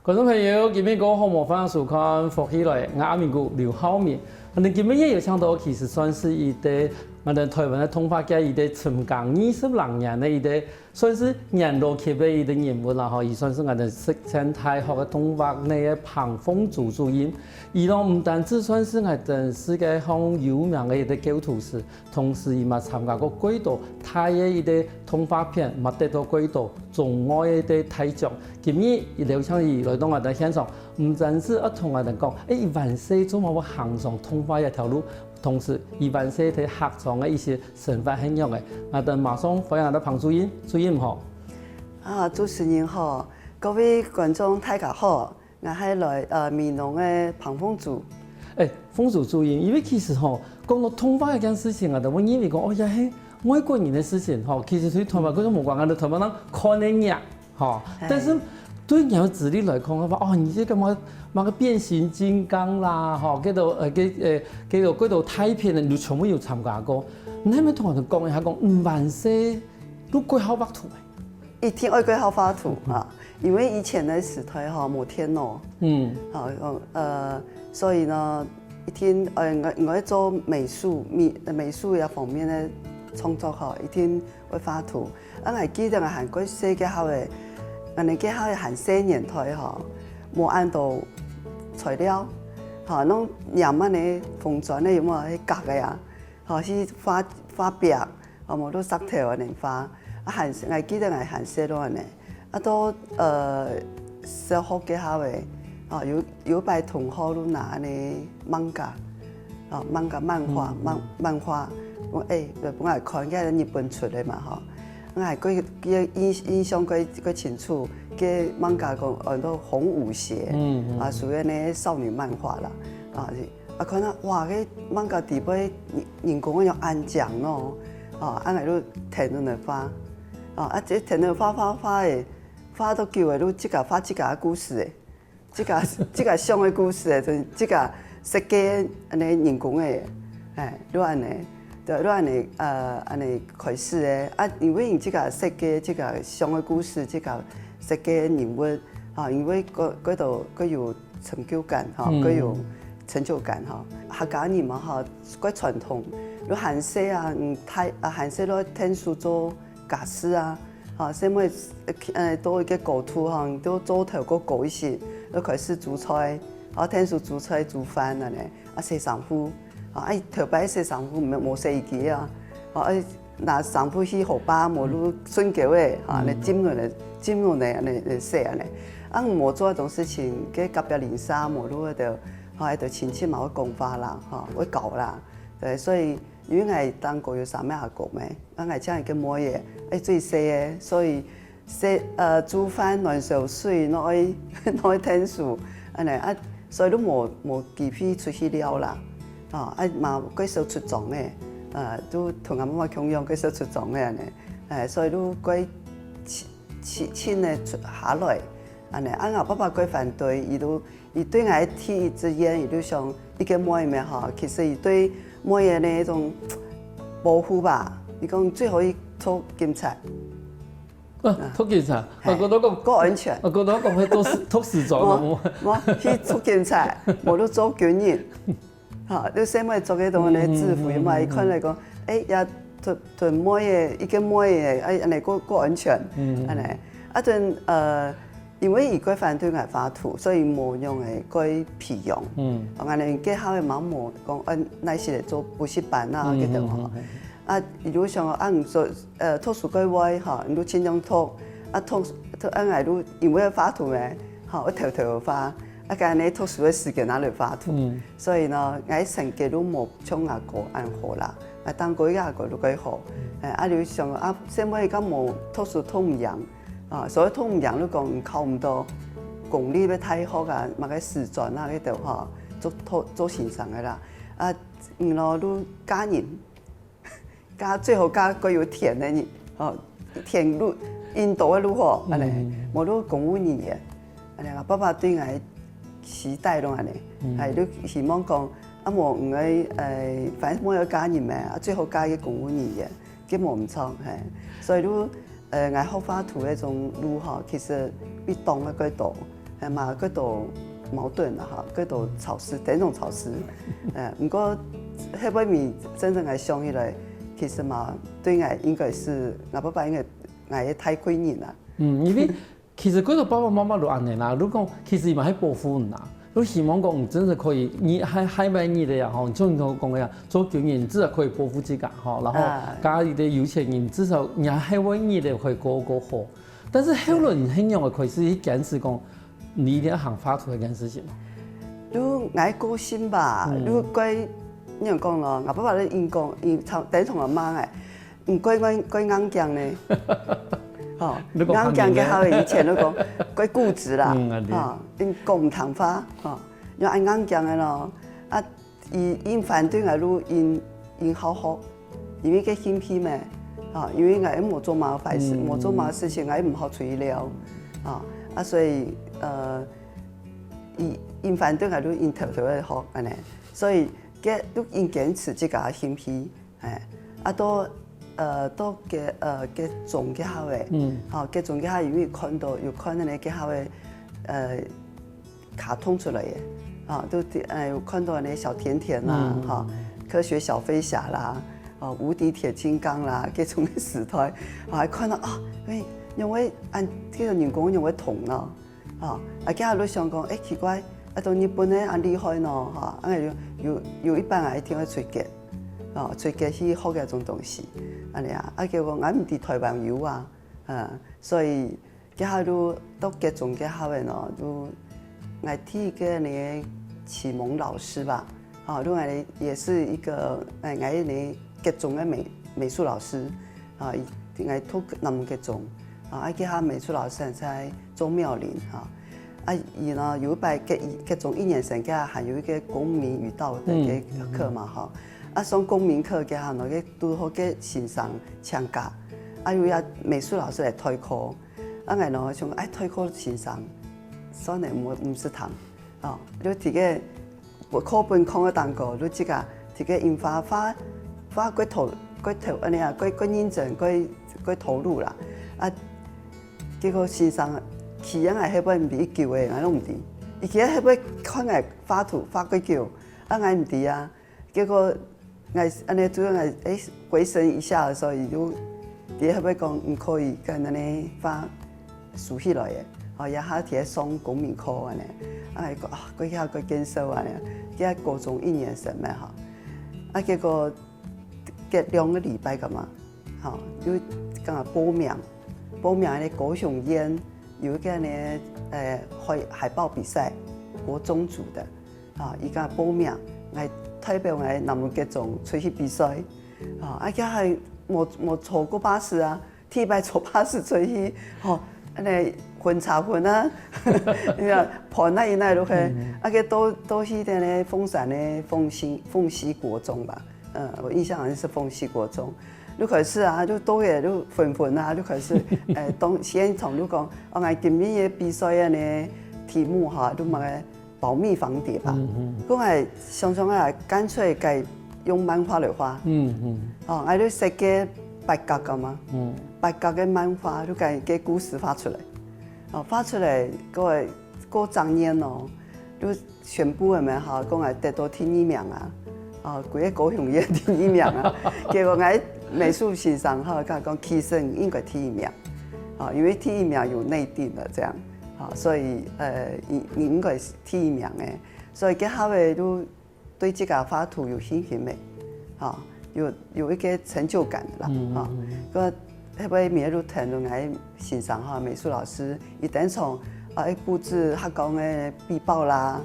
觀眾朋友，今日個好模範收看福起來，我阿明哥劉浩明。你今日也有想到，其實算是一個我哋台灣的統髮界一個成功20年的一個算是年度級別一個人物啦，吼，伊算是我哋實踐大學的統髮內的彭鳳珠主任。伊咯唔單止算是我哋世界上有名的一個構圖師，同時伊嘛參加過幾多大嘅一個統髮片，嘛得到幾多中外的大獎。今日伊劉昌義來到我哋現場，唔單止一同我哋講，伊萬歲做乜會行上統髮一條路，同時伊萬歲喺客場的一些身份很用嘅，我哋馬上歡迎我哋彭主任，主任好。主持人好，各位觀眾大家好，我係來美濃的彭鳳珠。鳳珠主任，因為其實吼講到統髮一件事情啊，就我以為講，呀係外國人的事情，吼，其實對統髮嗰種無關，我哋台灣人看得贏，吼，但是對鳥子力來講，話你這個乜個變形金剛啦，吼，嗰度大片的，你全部有參加過。你係咪同人哋講一下講，萬歲都幾好畫圖？一定愛幾好畫圖啊，因為以前的時代哈冇電腦，所以呢，一天我做美術一方面的創作哈，一定會畫圖。我係記得我韓國寫嘅後嘅，我哋嘅後嘅韓4年代哈，冇按到材料，哈，儂廿蚊嘅縫轉咧有冇去夾嘅呀？哈，去畫壁，冇都石頭嚟畫。我記得我韓寫咯呢，到小學嘅後嘅，有擺同學都拿呢漫畫，漫畫，我本來看嘅日本出嚟嘛，哈，我係印象佢清楚，嘅漫畫講很多紅舞鞋，屬於呢少女漫畫啦，看到哇，個漫畫底部人工用安醬咯，俺係都睇到嚟畫。這天天畫誒，畫到叫誒，都即個畫即個故事誒，即個上嘅故事誒，就即個設計安尼人工誒，都安尼，都安尼安尼開始誒。因為因即個設計即個上嘅故事，即個設計人物，因為嗰度佢有成就感，佢有成就感，客家人嘛，佢傳統，你韓式啊，韓式攞天書做家私啊，什麼多一個構圖哈，都做頭個改善，都開始煮菜，天數煮菜煮飯啊咧，洗衫褲，頭擺洗衫褲冇洗衣機啊，拿衫褲去荷包冇攞손腳誒，嚟沾落嚟嚟洗啊咧，冇做一種事情，嘅隔壁鄰舍冇攞喺度親戚冇講話啦，會搞啦，對，所以。因為我當過有三咩下國咩，我係將一個摸嘢，最細嘅，所以煮飯暖手水攞天數，所以都冇機會出去了啦，嘛幾少出眾嘅，都同阿媽共用幾少出眾嘅，所以都幾親嘅出下來，我爸爸幾反對，伊對我提之言，伊都想一個摸嘢咩嚇，其實伊對。每嘢呢一種保護吧，你講最好一拖檢查，拖檢查，我覺得夠安全。我覺得講係拖時裝咯，冇去拖檢查，冇都做軍人，嚇，你先咪做幾多呢制服嘛？伊看嚟講，也同每嘢一個每嘢，安尼夠安全，安尼，陣因為伊個反對我畫圖，所以冇用誒個皮用。我哋結合嘅嘛冇講，那是嚟做補習班啊嗰度嗬。如果像唔做圖書館外嚇，你都盡量拖，拖我都因為畫圖嘅，嚇我頭畫，間你圖書嘅時間拿嚟畫圖，所以呢，我成績都冇像阿哥咁好啦。當過阿哥都幾好。你像先尾而家冇圖書通唔贏。所以通唔贏都講靠唔到功力要太好噶，嘛個時轉啊嗰度做先生嘅啦。原來都加人，最後加個要填嘅填路印度嘅路嗬，安尼冇都公務人員，安尼我爸爸對我期待咯安尼，係都希望講冇唔係反正冇有加人咩，最後加個公務人員，佢冇唔錯係，所以都。我學畫圖嗰種路嗬，其實比當嘅幾多，係嘛，嗰度矛盾啦嚇，嗰度潮濕，頂種潮濕，不過迄尾面真正係想起來，其實嘛對我應該是我爸爸應該太貴人啦。因為其實嗰個爸爸媽媽就安尼啦，如果其實伊嘛喺保護你啦，如希望講真係可以，你海外你哋啊吼，像我講嘅呀，做軍人至少可以保護自己吼，然後家裡的有錢人至少你海外你哋可以過好。但是後來你很用嘅開始去堅持講，你一定要行法度一件事情。如愛個性吧，如歸你樣講咯，我爸爸咧因講，因等同阿媽誒，唔歸硬頸呢。哦，硬頸嘅後以前都講歸固執啦，哦，因講唔通法，哦，因愛硬頸嘅咯，啊，因反對我路因好好，因為個謙卑咩，啊，因為我冇做嘛壞事，冇做嘛事情，我唔好吹了，啊，所以因反對我路因偷嘅學安尼，所以個都因堅持自家謙卑，啊都。都嘅種嘅好誒，嚇嘅種嘅好，因為看到有看到你嘅好誒卡通出來嘅，啊都有看到你小甜甜啦，嚇科學小飛俠啦，哦無敵鐵金剛啦，嘅種嘅時代，啊看到啊，因為按這個人工用為銅咯，啊家下都想講，奇怪，到日本咧按厲害咯，嚇，有一班人聽佢吹嘅。哦，最近去學嘅一種東西，安尼啊，叫我唔佇台灣有啊，所以家下都各種嘅好嘅咯，都我替個你啟蒙老師吧，啊，都我也是一個我你各種嘅美術老師，啊，我都那麼各種，啊，家下美術老師在鍾妙玲啊，然後有一擺各種一年生家還有一個公民與道德嘅課嘛，哈。啊，上公民課嘅下，那個拄好嘅欣賞唱歌，啊，有呀美術老師來推課，啊，我喏想推課欣賞，所以唔是堂，哦，你自己課本看個當個，你自己印花過頭安尼啊，過認真過投入啦，啊，結果欣賞起樣係迄本唔係舊嘅，我攏唔知，伊其實迄本看個畫圖畫過舊，啊，我唔知啊，結果。安尼主要回神一下的時候，伊就第一會講唔可以跟安尼發豎起來嘅，哦，也下提上公民課安尼，講過下過減少安尼，佢高中一年生咩嚇，啊結果隔2個禮拜咁嘛，嚇，又講報名咧高雄縣有一個呢海報比賽，國中組的，啊，伊講報名代表我南門各種出去比賽，啊，家係冇坐過巴士啊，第一擺坐巴士出去，哦，安尼混茶混啊，你話跑那一帶都去，個都去的呢鳳山的鳳溪國中吧，我印象好像是鳳溪國中，你可是啊，就多嘢都混啊，你可是先從你講，我今年嘅比賽啊呢題目哈都問個。保密防諜吧，我係常常啊，乾脆改用漫畫來畫，哦，我都設計白鴿噶嘛，白鴿嘅漫畫都改嘅故事畫出來，哦，畫出來過張年哦，都宣布係咪嚇，講係得到第1名啊，哦，規個高雄縣第1名啊，結果我美術系上哈，講其實應該第1名，啊，因為第1名有內定的這樣。好，所以你應該是第1名誒，所以佢後尾都對這個畫圖有信心誒，嚇，有一個成就感啦，嚇。個後尾每日聽到我欣賞哈美術老師，伊等從佈置學校嘅壁報啦，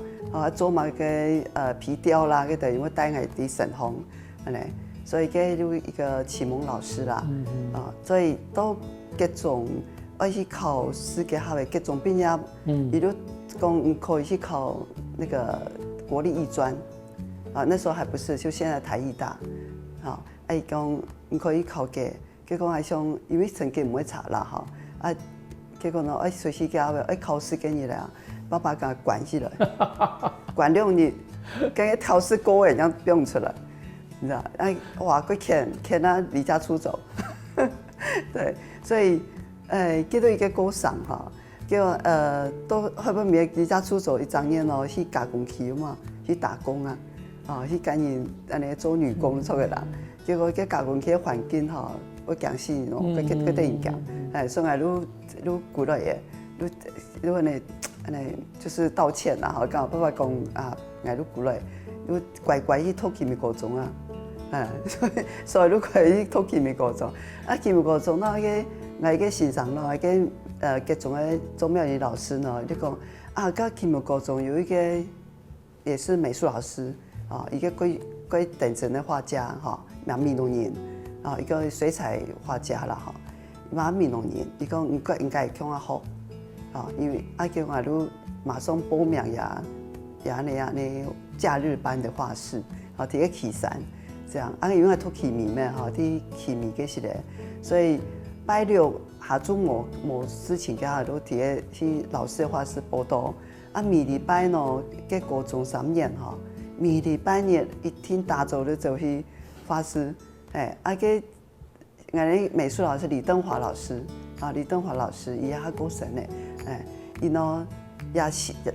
做埋個皮雕啦，佢哋因為帶我啲神風，安尼，所以佢有一個啟蒙老師啦，啊，所以都各種。要去考試嘅下嘅各種畢業，伊都講可以去考那個國立藝專，啊，那時候還不是，就現在台藝大，啊，講唔可以考嘅，結果係想，因為成績唔會差啦，嚇，啊，結果呢，隨時加嘅，考試給你啦，爸爸給管起來，管6年，跟個考試過嘅人不用出來，你知道？哇，佢欠啊離家出走，對，所以。叫做一個高尚哈，叫都後尾面離家出走一張年咯，去加工去嘛，去打工啊，去跟人安尼做女工做個人，結果個加工去環境吼，我驚死咯，佢對人講，所以你過來嘅，你安尼就是道歉啦，吼，跟我爸爸講啊，你過來，你乖乖去讀金美高中啊，所以你可以讀金美高中，金美高中那個欣賞咯，各種的周妙儀老師呢，就講個金美高中有一個也是美術老師一個貴等級的畫家名米農人一個水彩畫家啦名米農人，伊講應該會更好。因為叫我都馬上報名也假日班的畫室，第一個起山，這樣因為讀起米咩啲起米嘅是咧，所以拜六下晝冇事情嘅下都第一去老師的畫室報到，每禮拜呢嘅高中3年每禮拜日一天大早就走去畫室，個我哋美術老師李登華老師李登華老師伊還過身咧。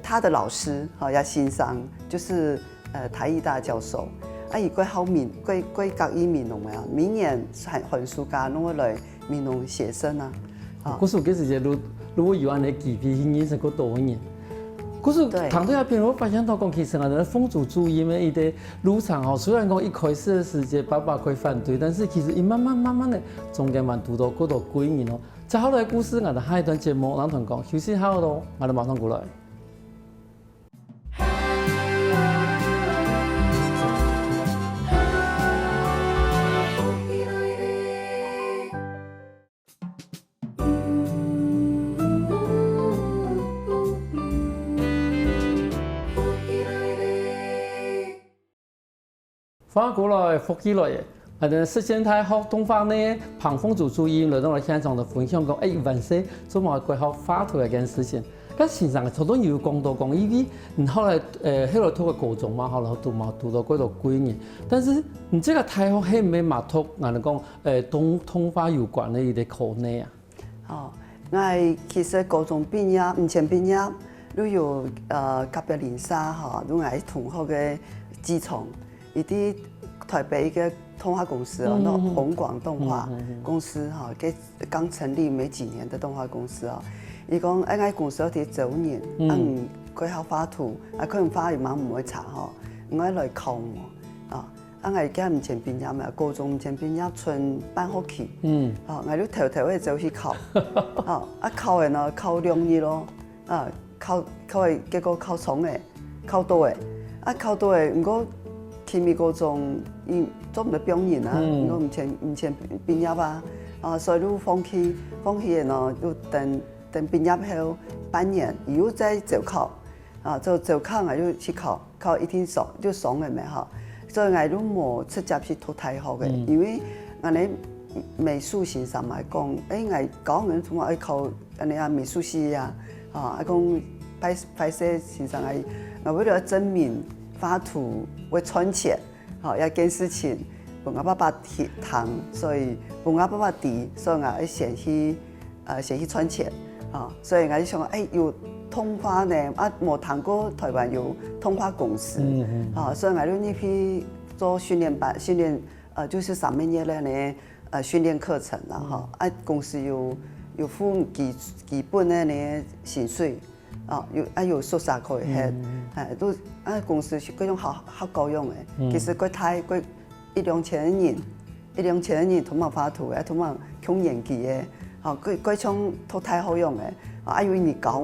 他的老師也欣賞，就是台藝大教授，伊貴好貴教伊美農啊，明年寒暑假攏會來美農寫生啊。嗰時嗰時就如果有安尼幾批認識過多年，嗰時唐對下片我發現到講其實啊，風俗主義咩伊個路場吼，雖然講一開始的時間爸爸會反對，但是其實伊慢慢的中間蠻讀到過多幾年咯。接下來的故事，我哋下一段節目，咱同講休息好咯，我哋馬上過來。翻過來，復起來嘅。實踐大學東方呢，旁風組主任來到我現場的分享講，萬歲做埋規劃畫圖一件事情。咁先生頭都要講到講，因為後來後來讀個高中嘛，後來讀到嗰度幾年，但是你這個大學係唔係嘛讀，我哋講東方有關的一啲課內啊？我其實高中畢業，唔前畢業，都有甲別林沙都係同學嘅基礎，一啲台北一個動畫公司那宏廣動畫公司剛成立沒幾年的動畫公司伊講我公司啲9年，佢好畫圖，佢唔畫又蠻唔會查我來考我我家唔前畢業嘛，高中唔前畢業春辦學期，我都頭嘅走去考，考嘅呢考2年咯，考嘅結果考重嘅，考到嘅，考到嘅唔過。金美高中伊做唔到表演啊，我唔前畢業啊，所以都放棄嘅呢，要等畢業後半年，又再就考，就考我就去考一天上就上嘅咩所以我都冇直接去讀大學嘅，因為我哋美術欣賞嘛講，我教人同我考美術系啊，講拍攝欣賞我為了證明。畫圖會賺錢，一件事情，我爸爸談，所以我爸爸提，所以我要先去賺錢，所以我就想有動畫呢，冇談過台灣有動畫公司，所以我就呢批做訓練班，就是3個月咧呢，訓練課程啦，公司有付基本的呢薪水。有宿舍可以吃，都公司嗰種好夠用嘅。其實佢太佢1-2千人同埋畫圖嘅，同埋講演技嘅，佢種都太好用嘅。有你教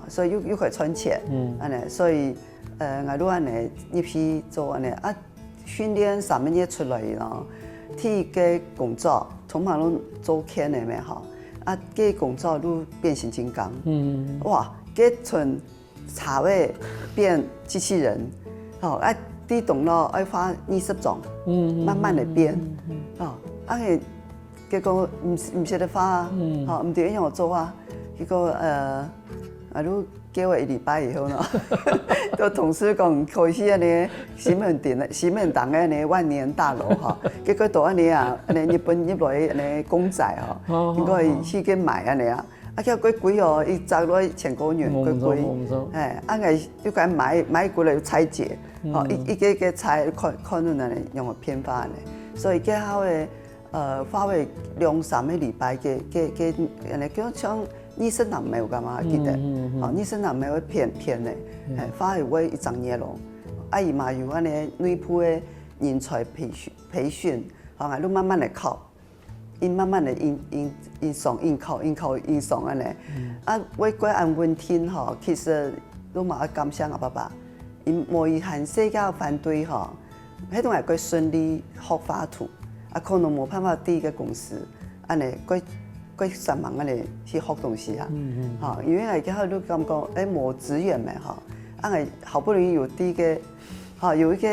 所以又可以賺錢，所以我都呢批做訓練3個月出來咯，第一個工作同埋都做片嘅咩個工作都變形金剛，哇！給從茶位變機器人，啲動作要花20種，慢慢嚟變，結果唔識得畫唔對樣做結果我都叫我1禮拜以後呢，個同事講可以去西門町嘅萬年大樓結果到日本入來公仔應該去買叫幾貴哦，伊賺落1000塊元，幾貴。哎，又該買過來拆解，一個拆看到那裡用個偏方呢，所以幾好誒，花費2-3個禮拜嘅，人哋叫像醫生南美幹嘛記得，醫生南美會偏的，花費會一整年咯。伊嘛有安尼內部的人才培訓，你慢慢來考。因慢慢的因上考安尼，我過安穩天吼，其實都嘛要感謝我爸爸，因無伊韓世界反對吼，迄種係過順利學法圖，可能無辦法第一個公司，安尼過3萬安尼去學東西啊，因為係幾好都感覺無資源咪吼，係好不容易有第一個，有一個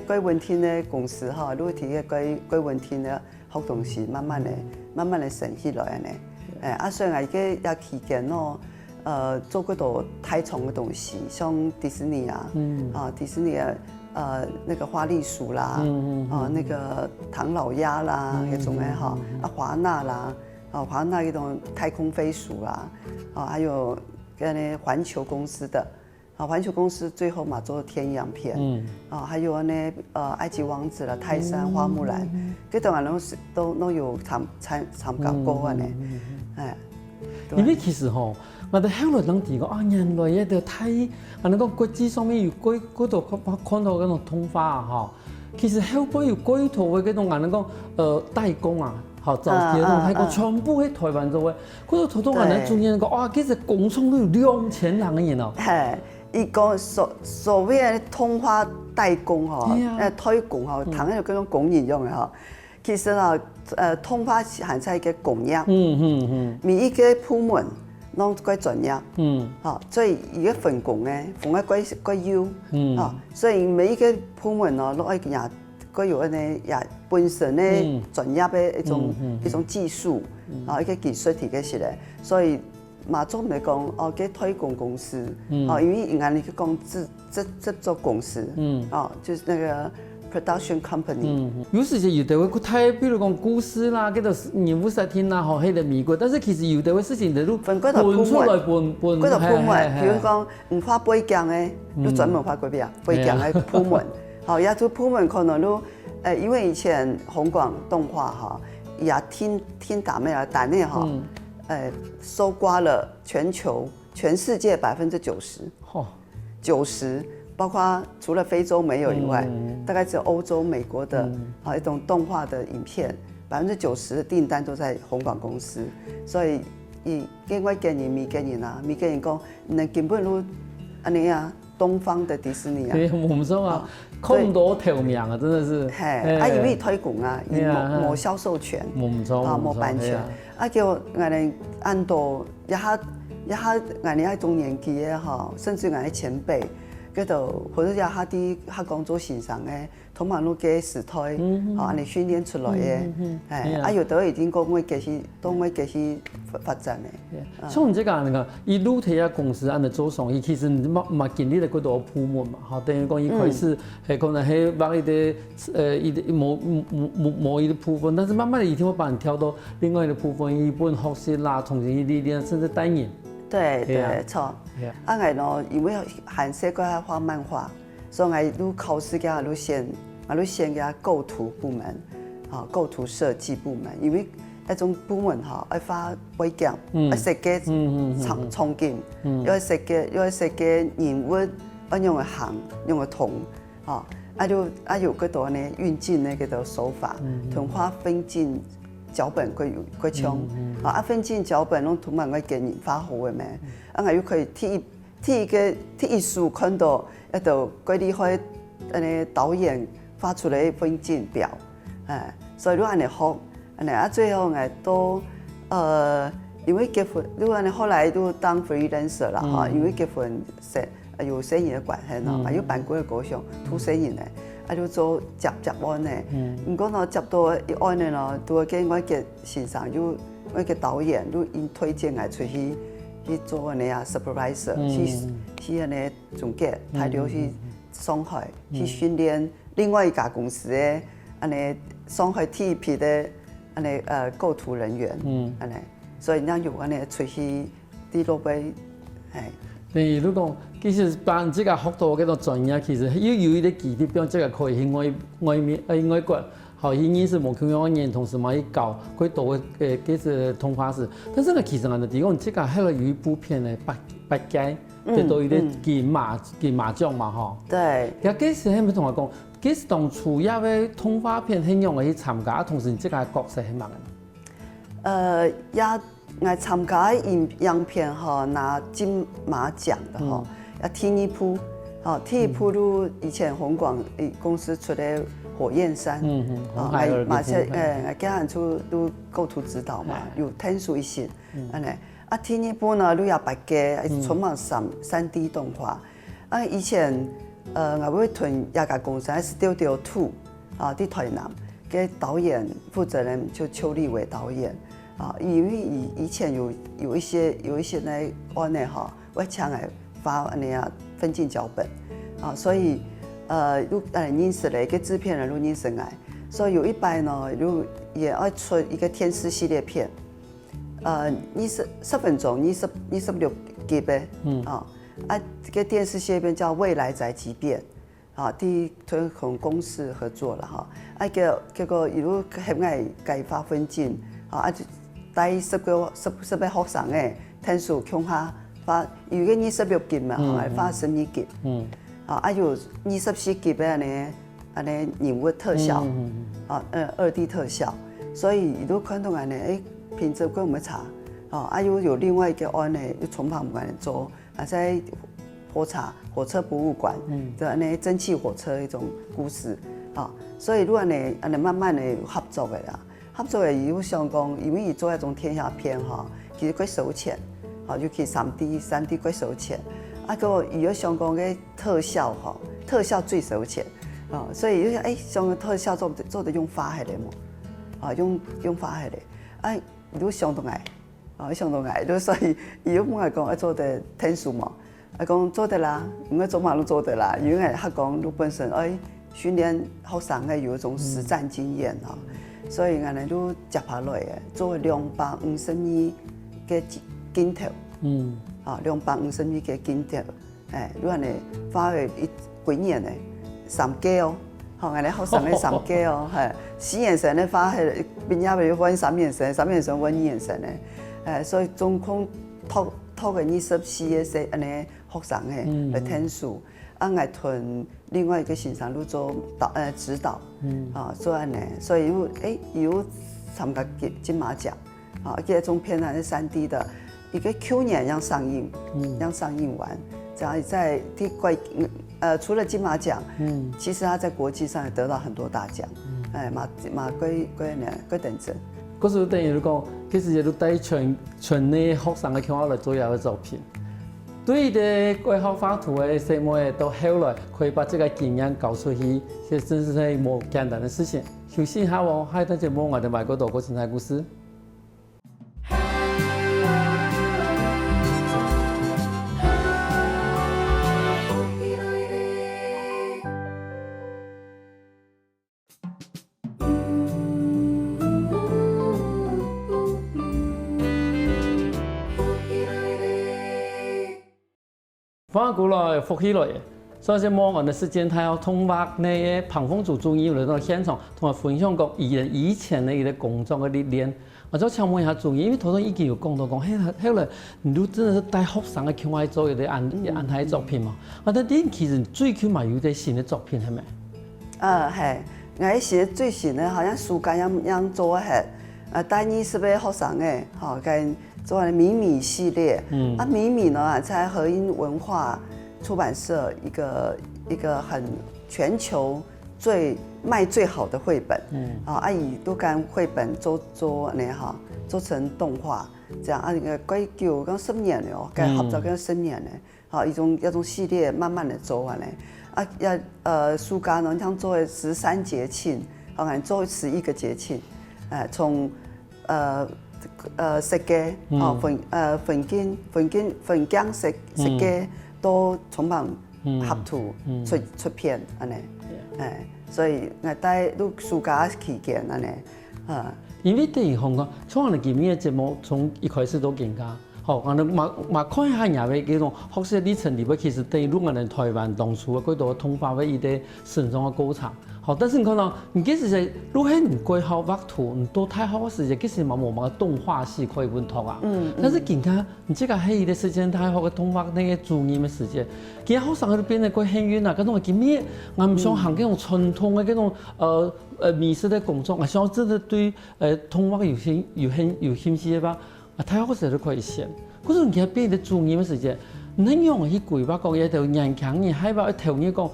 過穩天的公司吼，如果提個過穩天的。學東西，慢慢的升起來呢。所以也期間咯，做嗰度太重的東西，像迪士尼啊，迪士尼那個花栗鼠啦，那個唐老鴨啦，那種的哈，華納啦，華納那種太空飛鼠啦，還有跟那環球公司的。環球公司最後嘛做天陽片，還有呢埃及王子啦、泰山、花木蘭，嗰度都有參加過啊呢，因為其實吼，我哋後來人哋講人類一條睇，我哋講國際上面有嗰度看到嗰種通花啊，哈，其實後邊有幾套嘅嗰種我哋講代工啊。好，早期嗰種泰國全部喺台灣做嘅，嗰度頭我哋中間講其實工廠都有2000人嘅人哦。伊講所謂的通花代工吼，推廣吼，談嗰種工業用嘅吼，其實通花係在一個工業，每一個部門攏幾專業，所以伊個分工咧，分得幾優，所以每一個部門哦，攏一樣，佢有安尼也本身咧專業的一種技術，一個技術提起嚟，所以。馬總嚟講，給推廣公司，因為人家去講製作公司，就是那個 production company。有時就有的會睇，比如講故事啦，嗰度人物設定啦，吼，迄個美國，但是其實有的會事情就都分出來分。嗰度部門，比如講唔畫背景嘅，都專門畫嗰邊背景嘅部門，好，也做部門可能都因為以前紅廣動畫哈，也聽打咩啊，打呢哈。收刮了全世界90%，90%包括除了非洲沒有以外，大概只有歐洲、美國的一種動畫的影片，90%的訂單都在紅廣公司，所以跟我建議米建議講，你根本都安尼啊，東方的迪士尼啊，我們說啊，空多頭名啊，真的是，因為推廣啊，冇銷售權，冇版權。叫我哋按到一下我哋一種年紀嘅嗬，甚至我哋前輩嗰度，或者一下啲客講做線上嘅，同埋都嘅時代，我哋訓練出來嘅，有的已經講會繼續發展嘅。像你這個那個，伊錄睇下公司按的做生意，其實你嘛經歷了嗰度部門嘛，哈，等於講一開始係可能係幫一啲某一個部分，但是慢慢的一天會把你跳到另外一個部分，一部分學習啦，重新一啲甚至帶人。對，錯。我呢，因為韓式嗰個畫漫畫，所以我都考試嘅我先嘅構圖部門，構圖設計部門，因為一種部門要畫背景，要設計場景，要設計人物，要用個行，用個圖，有嗰度呢運鏡呢嗰度手法，同畫分鏡腳本佢唱，分鏡腳本攏同埋我給人發好嘅咩，又可以替藝術看到一度嗰啲可以導演發出來分鏡表，所以如果你學，最後都因為結婚，如果你後來都當 freelancer 啦哈，因為結婚有生意嘅關係咯，有辦過嘅高雄做生意咧，就做接案咧。如果我接到一案咧咯，都會跟我嘅先生，我嘅導演都因推薦我出去做呢啊 supervisor，去呢總結，他就去上海去訓練另外一家公司嘅上海 TP 的構圖人員，所以咱有安尼出去啲路邊，係。你如講，其實辦這個學徒嗰種專業，其實要有一啲技術，比如這個可以去外國，好，去認識某區域人，同時嘛去教佢讀嘅嗰啲通話師。但是呢，其實我哋講，這個係有一部片嘅八街，得到一啲金馬獎嘛，吼。對。咁嗰時係咪同我講，嗰時當初因為通話片很容易去參加，同時這個角色係乜嘅？也我參加影片吼拿金馬獎的吼，天一鋪，天一鋪都以前紅廣公司出的火焰山，馬些我家人出都構圖指導嘛，有天數一些，安尼天一鋪呢都有白嘅，充滿3D 動畫，以前我會屯亞家公司 Studio 2啲台南嘅導演負責人就邱立偉導演。因為以前有一些呢案呢哈，我請來發安尼啊分鏡腳本，所以都認識咧，個製片人都認識我，所以有一擺呢，就也要出一個天師系列片，10分鐘26集嘅，這個電視系列片叫《未來宅急便》，同公司合作了哈，結果一路喺我計發分鏡，帶10個學生誒，天數強下發，有個26集嘛，係發12集，有24集嘅安尼人物特效，2D 特效，所以伊都看到安尼，品質跟我們差，有另外一個案呢，又從旁邊做，在火車博物館的安尼蒸汽火車一種故事，所以如果安尼慢慢的合作的啦。合作嘅有想講，因為伊做一種天下片哈，其實佢收錢，尤其3D 佢收錢，個伊有想講嘅特效哈，特效最收錢，所以有想想特效做得用花下嚟冇，用花下嚟，都想到愛，想到愛，所以伊有冇講做得天數嘛，講做得啦，唔該做馬路做得啦，因為佢講都本身訓練學生嘅有一種實戰經驗啊。所以我哋都接下來嘅做252嘅鏡頭，252嘅鏡頭，如果你花去幾年咧，3屆哦，我哋學生咧3屆哦，係4年生咧花係畢業咪揾3年生，3年生揾2年生咧，所以總共拖嘅24嘅些安尼學生嘅嚟天數。我屯另外一個欣賞路做指導，做安尼，所以有參加金馬獎，這種片係3D 的，一個去年要上映，完，這樣在除了金馬獎，其實他在國際上也得到很多大獎，馬歸等陣。嗰時等於講，其實亦都帶全呢學生嘅腔嚟做一個作品。對的，規劃畫圖的什麼的，到後來可以把這個經驗搞出去，其實真是係冇簡單的事情。休息一下喎，下一檔節目我哋賣個多個精彩故事。翻過來復起來，所以說我哋時間太好，通話呢彭豐柱主任嚟到現場，同我分享過以前的一個工作嘅歷練。我就請問一下主任，因為頭先已經有講到講，後來你都真的是帶學生嘅去外做一啲安排作品嘛？但係其實最起碼有啲新的作品係咪？係，我寫最新的，好像暑假樣做下，帶20位學生嘅，跟做米米系列，米米呢在和音文化出版社一個很全球賣最好的繪本，阿姨都將繪本做呢哈，做成動畫，這樣個規矩剛10年了，跟合作跟10年了，一種系列慢慢的做完了，暑假呢像做13節慶，做11個節慶，從設計分鏡設計都從旁合圖出片安尼，所以我帶都暑假期間安尼，因為第一方講，像我哋今年嘅節目從一開始都更加，好，我哋嘛看一下人哋嗰種學習歷程裡邊，其實對於我哋台灣當初嘅嗰度通化嘅一啲成長嘅過程。好，但是你看到，你其實係如果你規劃畫圖，你都太好嘅時間，其實冇乜動畫系可以運作啊。但是更加，你這個係嘅時間太好嘅動畫那個注意嘅時間，其實學生喺邊咧過幸運啊，嗰種今年我唔想行嗰種傳統嘅嗰種美術嘅工作，我想真係對動畫有興趣嘅吧，太好嘅時候都可以選。可是你喺邊嘅注意嘅時間，你用去規劃講嘢就人強人害怕投入講。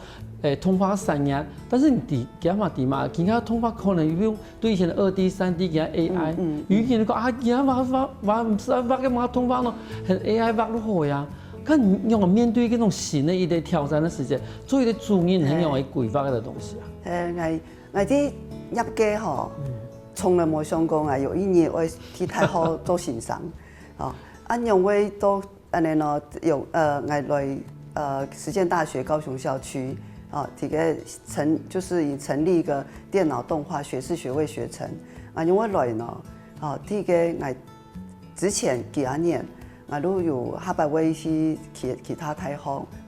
通話3年，但是你幾嘛點嘛？其他通話可能用對以前的2D、3D 其他 AI，語言你講啊，其他畫唔識畫嘅嘛通話咯，係 AI 畫都好呀。咁你用面對嗰種新的一啲挑戰的時間，做一啲注意，你用嚟規劃嘅東西啊。我啲入嘅嗬，從來冇想過我有一年我去太好做先生，哦，按用我都安尼咯，有我來實踐大學高雄校區。啊，這個就是已成立一個電腦動畫學士學位學程。啊，因為來呢，啊，這個我之前幾年，我都有下百位去其他大學，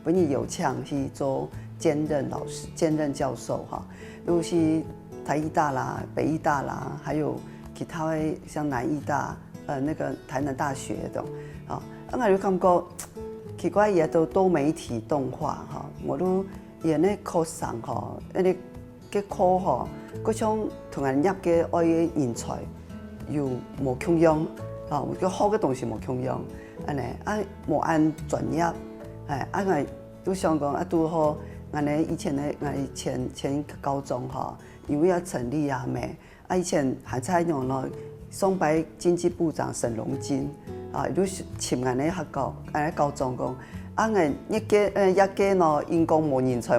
本人有請去做兼任老師、兼任教授哈，都是台藝大啦、北藝大啦，還有其他的像南藝大、那個台南大學的，啊，我就感覺奇怪嘢都多媒體動畫哈，我都。而呢課上吼，一啲嘅課吼，嗰種同人入嘅愛嘅人才又冇供應，啊，個好嘅東西冇供應，安尼啊冇按專業，誒，啊我都想講啊都好，我哋以前咧，我前高中吼，因為要成立啊咩，啊以前還在用咯，宋白經濟部長沈榮津，啊都請我哋學校，高中講。啊！一個咯，因講冇人才，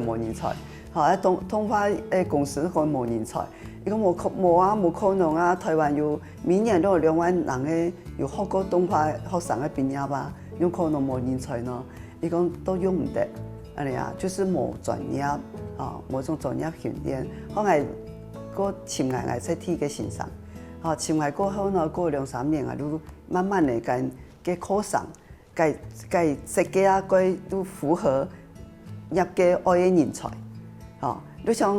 嚇！通化公司講冇人才，伊講冇可能啊！台灣有每年都有2萬人嘅有學過動畫學生嘅畢業吧，有可能冇人才咯。伊講都用唔得，安尼啊，就是冇專業啊，冇種專業訓練。後來個請來出去嘅先生，嚇請來過後呢，過2-3年啊，都慢慢嚟嘅課生。該設計啊，該都符合入嘅愛嘅人才，哦，你像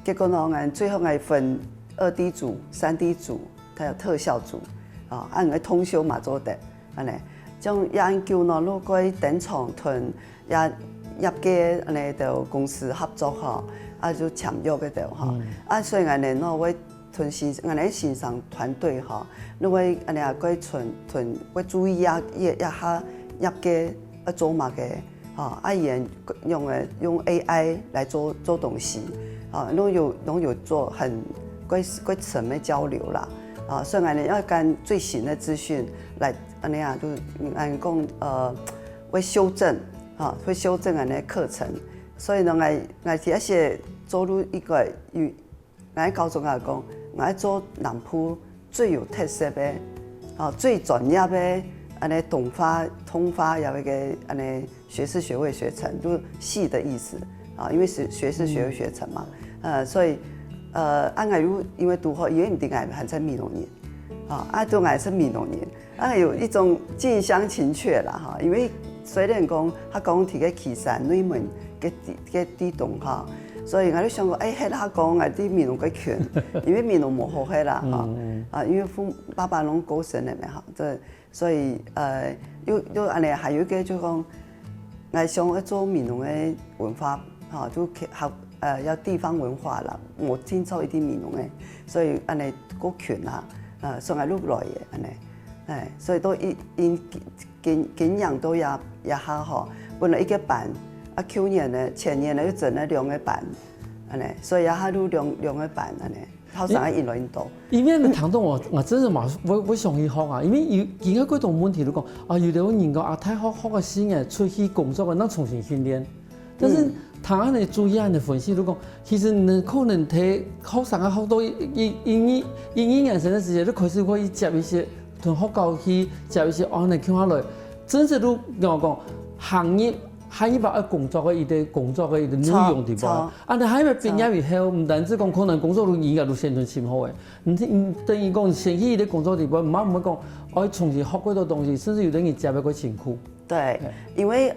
結果呢，我最後我分2D 組、3D 組，還有特效組，啊，按個通宵嘛做得，安尼，將研究呢，如果電廠同也入嘅安尼就公司合作哈，啊就簽約嘅就哈，啊所以安尼呢，我屯先我哋先生團隊哈，因為安尼啊，佢屯我注意下入嘅做嘛嘅，啊，用 AI 來做東西，啊，都有做很貴層嘅交流啦，啊，所以我哋要跟最新的資訊來安尼啊，就按講會修正，啊，會修正安尼課程，所以呢，我第一些做入一個我高中啊講。我喺做南部最有特色嘅，啊最專業嘅，安尼通化有一個安尼學士學位學程，都系的意思，啊，因為是學士學位學程嘛，所以按我因為讀好，因為唔定係還在閩南人，啊，都係是閩南人，啊有一種近鄉情怯啦，哈，因為雖然講他講提嘅岐山內門嘅地動哈。所以我都想過，迄下講我啲面容幾強，因為面容冇好起啦，啊，因為爸爸攏過身了嘛，哈，所以又安尼還有一個就講，我想要做面容嘅文化，哈，就學有地方文化啦，我清楚一啲面容嘅，所以安尼過強啦，所以我錄來嘅安尼，所以都因經驗都也下吼，本來一個班。啊，去年呢，前年呢又整了2個班，安尼，所以也還有2個班安尼，好上一輪多。因為你談到我真係嘛，我想去學啊，因為而家嗰種問題都講，啊，有啲人講啊，太學嘅新人出去工作嘅，那重新訓練。但是他呢，注意人的分析都講，其實你可能睇學生啊好多因眼神嘅時間，都開始可以接一些同學校去接一些案例傾下來，真係都我講行業。海把要工作的工作的內容對吧？啊，你海要畢業以後，唔單止講可能工作都應該都先存先好誒，等於講先去的工作地方，唔好講，我從事學幾多東西，甚至有等於接一個辛苦。對，因為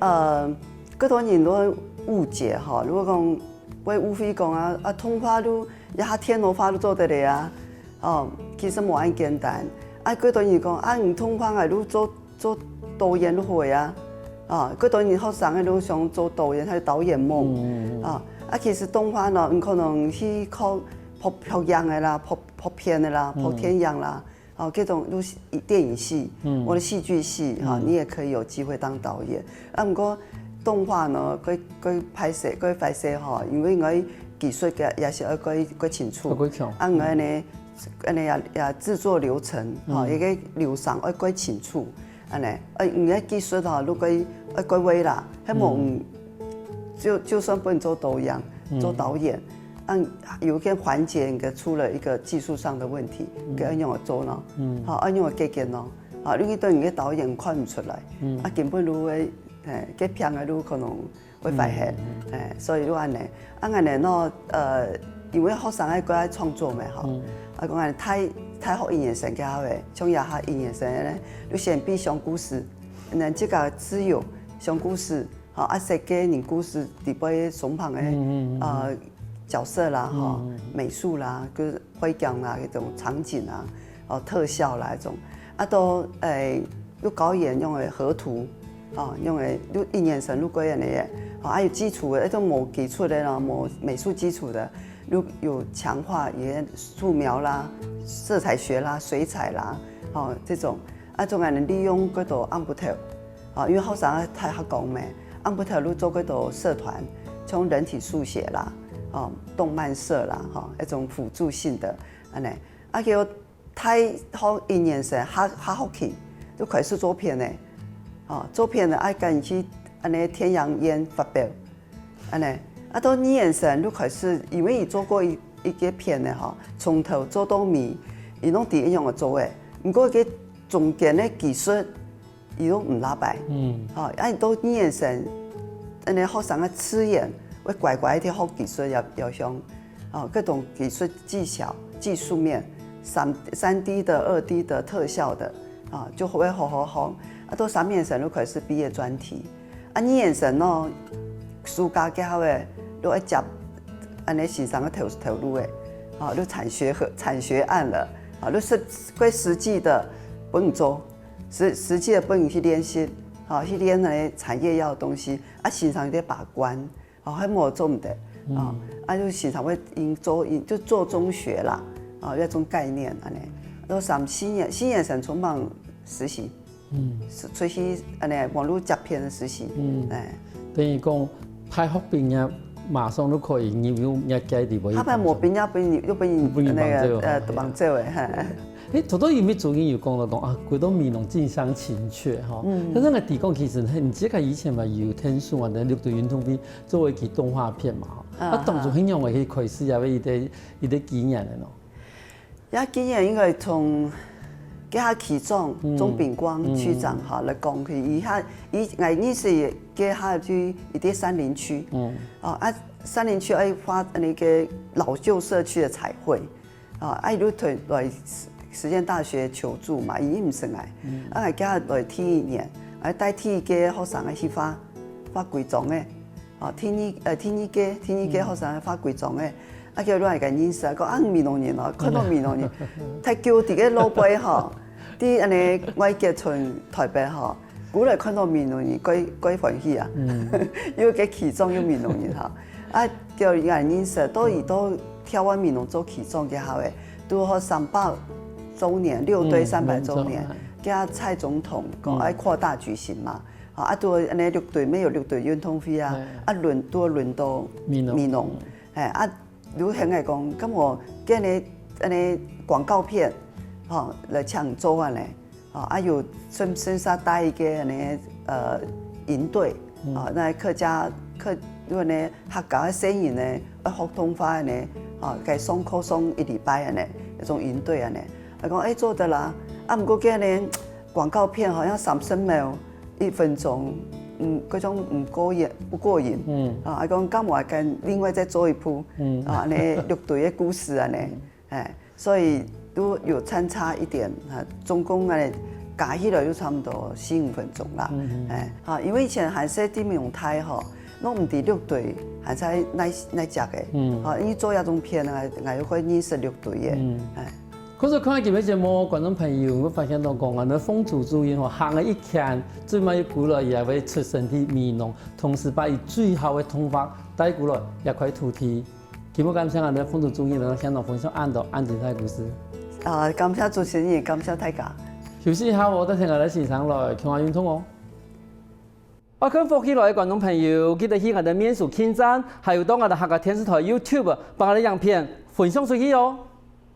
嗰多人都誤解哈，如果講為無非講通化都一下天羅化都做得嚟啊，哦，其實冇咁簡單。嗰多人講唔通化係都做導演會啊。嗰當然學生嘅都想做導演，係導演夢。其實動畫呢，唔可能去靠拍樣嘅啦，拍片嘅啦，拍天樣啦。這種都是電影系，或者戲劇系，你也可以有機會當導演。不過動畫呢，佢拍攝因為我技術嘅也是要佢清楚。我呢也製作流程，一個流程要佢清楚。你嘅技術如果要改位啦，希望就算不能做導演，做導演，有個環節應該出了一個技術上的問題，該按樣做咯，按樣改進咯，你對人嘅導演看唔出來，根本都會嘅片嘅都可能會壞血，所以都安尼，因為學生喺嗰喺創作咪好，講安尼太學音樂生嘅好誒，像也學音樂生咧，你先比講故事，這個自由講故事，設計你故事裡邊雙旁嘅角色啦，美術啦，個背景啦，嗰種場景啊，特效啦，嗰種，都要導演用嘅合圖，用嘅音樂生錄過人嘅，有基礎嘅，種冇基礎的啦，冇美術基礎的。有強化也素描啦、色彩學啦、水彩啦，這種仲係能利用嗰度按部頭，因為學生太學講咩，按部頭都做嗰度社團，從人體速寫啦、動漫社啦，一種輔助性的，叫太學音樂生學學起，就開始做片咧，做片咧愛跟去天陽宴發表，到2年生就開始，因為伊做過一個片的哈，從頭做到尾，伊攏第一樣個做誒。不過個中間的技術，伊攏唔拉白。到2年生，學生個刺眼，會乖乖啲學技術要上，各種技術技巧、技術面，3D 的、2D 的、特效的，就會好。到3年生就開始畢業專題，2年生咯，暑假嘅好誒。都要接，線上嘅投入誒，都產學案了，都是歸實際的本做，實際的本去練習，去練那產業要的東西，線上得把關，還冇做唔得，就線上會就做中學啦，一種概念，都4年生從忙實習，出去網絡接片的實習，等於講大學畢業。馬上都可以入業界地位。他們冇畢業，又幫做誒。好多有咩做研又講到講幾多面容近鄉情怯哈。但是個地方其實你知個以前嘛有天書或者6隊運動片作為佢動畫片嘛哈。當初很容易去開始有一啲經驗嘅咯。一經驗應該從佢其中鍾炳光區長哈來講佢，伊是佢下去一啲山林區，山林區愛發那個老舊社區的彩繪，愛都退來實踐大學求助嘛，伊唔成來，叫來體一年，代替個學生去發規裝的，天一個學生發規裝的，叫來個認識，講面農人看到面農人，太舊啲個老輩哈。啲外籍從台北哈，古來看到面農人歸歡喜啊，因為佢其中有面農人哈，叫人認識，都跳完面農做其中嘅好誒，都好300週年，6隊300週年，加蔡總統講愛擴大舉行嘛，都6隊沒有6隊運動會啊，輪到面農，如果現在講，咁我叫你廣告片。來搶做啊嘞！有身上帶一個營隊，那客家如果呢客家聲音呢，學通話呢，該上課上1禮拜啊呢，一種營隊啊呢，講做得啦，不過嘅呢廣告片好像30秒1分鐘，嗰種唔過癮，啊講幹嘛跟另外再做一部，啊呢樂隊嘅故事啊呢，所以都有參差一點，總共啊加起來都差唔多4-5分鐘啦，因為以前韓式點用台嗬，我唔知樂隊韓式那隻嘅，因為做一種片啊，我要去認識樂隊嘅，可是看今日節目，觀眾朋友會發現到講啊，那風燭主演吼行了一天，最尾過來也會出身體美容，同時把伊最好的方法帶過來一塊土地。今日感謝啊，那風燭主演能向我分享安精彩故事。感謝主持人，感謝大家。休息一下，我等陣我哋線上來傾下運動哦。我跟福喜來的觀眾朋友，記得去我哋面書點讚，還有到我哋客家電視台 YouTube 把我哋影片分享出去哦。